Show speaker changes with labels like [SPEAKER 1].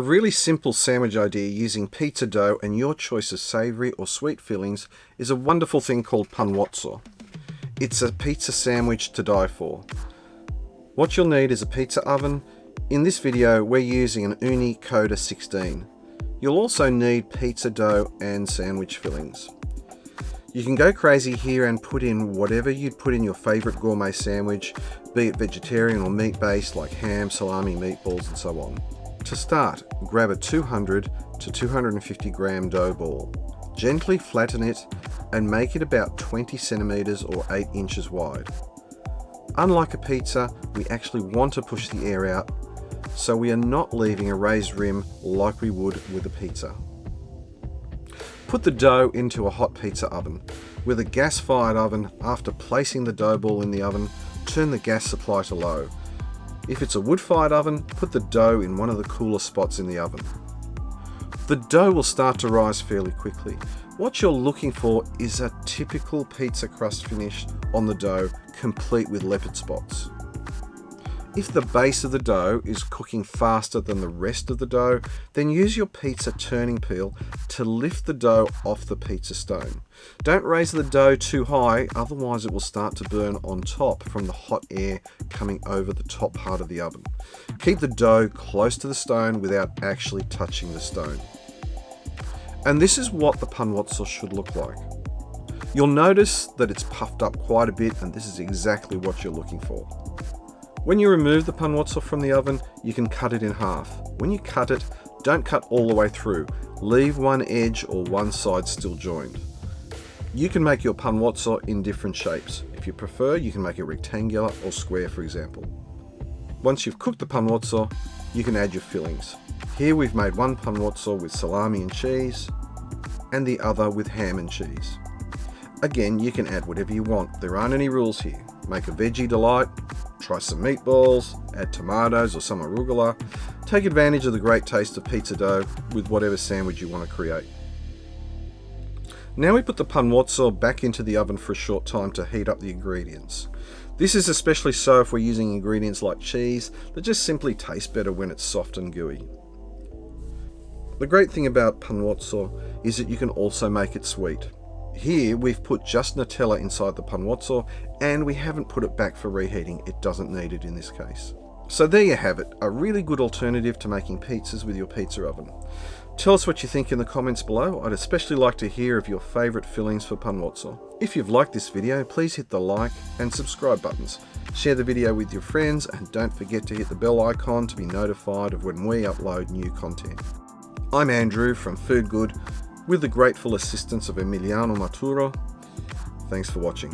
[SPEAKER 1] A really simple sandwich idea using pizza dough and your choice of savoury or sweet fillings is a wonderful thing called Panuozzo. It's a pizza sandwich to die for. What you'll need is a pizza oven. In this video we're using an Ooni 16. You'll also need pizza dough and sandwich fillings. You can go crazy here and put in whatever you'd put in your favourite gourmet sandwich, be it vegetarian or meat-based like ham, salami, meatballs and so on. To start, grab a 200 to 250 gram dough ball. Gently flatten it and make it about 20 centimeters or 8 inches wide. Unlike a pizza, we actually want to push the air out, so we are not leaving a raised rim like we would with a pizza. Put the dough into a hot pizza oven. With a gas-fired oven, after placing the dough ball in the oven, turn the gas supply to low. If it's a wood-fired oven, put the dough in one of the cooler spots in the oven. The dough will start to rise fairly quickly. What you're looking for is a typical pizza crust finish on the dough, complete with leopard spots. If the base of the dough is cooking faster than the rest of the dough, then use your pizza turning peel to lift the dough off the pizza stone. Don't raise the dough too high, otherwise it will start to burn on top from the hot air coming over the top part of the oven. Keep the dough close to the stone without actually touching the stone. And this is what the Panuozzo should look like. You'll notice that it's puffed up quite a bit, and this is exactly what you're looking for. When you remove the Panuozzo from the oven, you can cut it in half. When you cut it, don't cut all the way through. Leave one edge or one side still joined. You can make your Panuozzo in different shapes. If you prefer, you can make it rectangular or square, for example. Once you've cooked the Panuozzo, you can add your fillings. Here we've made one Panuozzo with salami and cheese, and the other with ham and cheese. Again, you can add whatever you want. There aren't any rules here. Make a veggie delight. Try some meatballs, add tomatoes or some arugula. Take advantage of the great taste of pizza dough with whatever sandwich you want to create. Now we put the Panuozzo back into the oven for a short time to heat up the ingredients. This is especially so if we're using ingredients like cheese that just simply taste better when it's soft and gooey. The great thing about Panuozzo is that you can also make it sweet. Here we've put just Nutella inside the Panuozzo and we haven't put it back for reheating. It doesn't need it in this case. So there you have it, a really good alternative to making pizzas with your pizza oven. Tell us what you think in the comments below. I'd especially like to hear of your favourite fillings for Panuozzo. If you've liked this video, please hit the like and subscribe buttons. Share the video with your friends and don't forget to hit the bell icon to be notified of when we upload new content. I'm Andrew from Food Good, with the grateful assistance of Emiliano Maturo. Thanks for watching.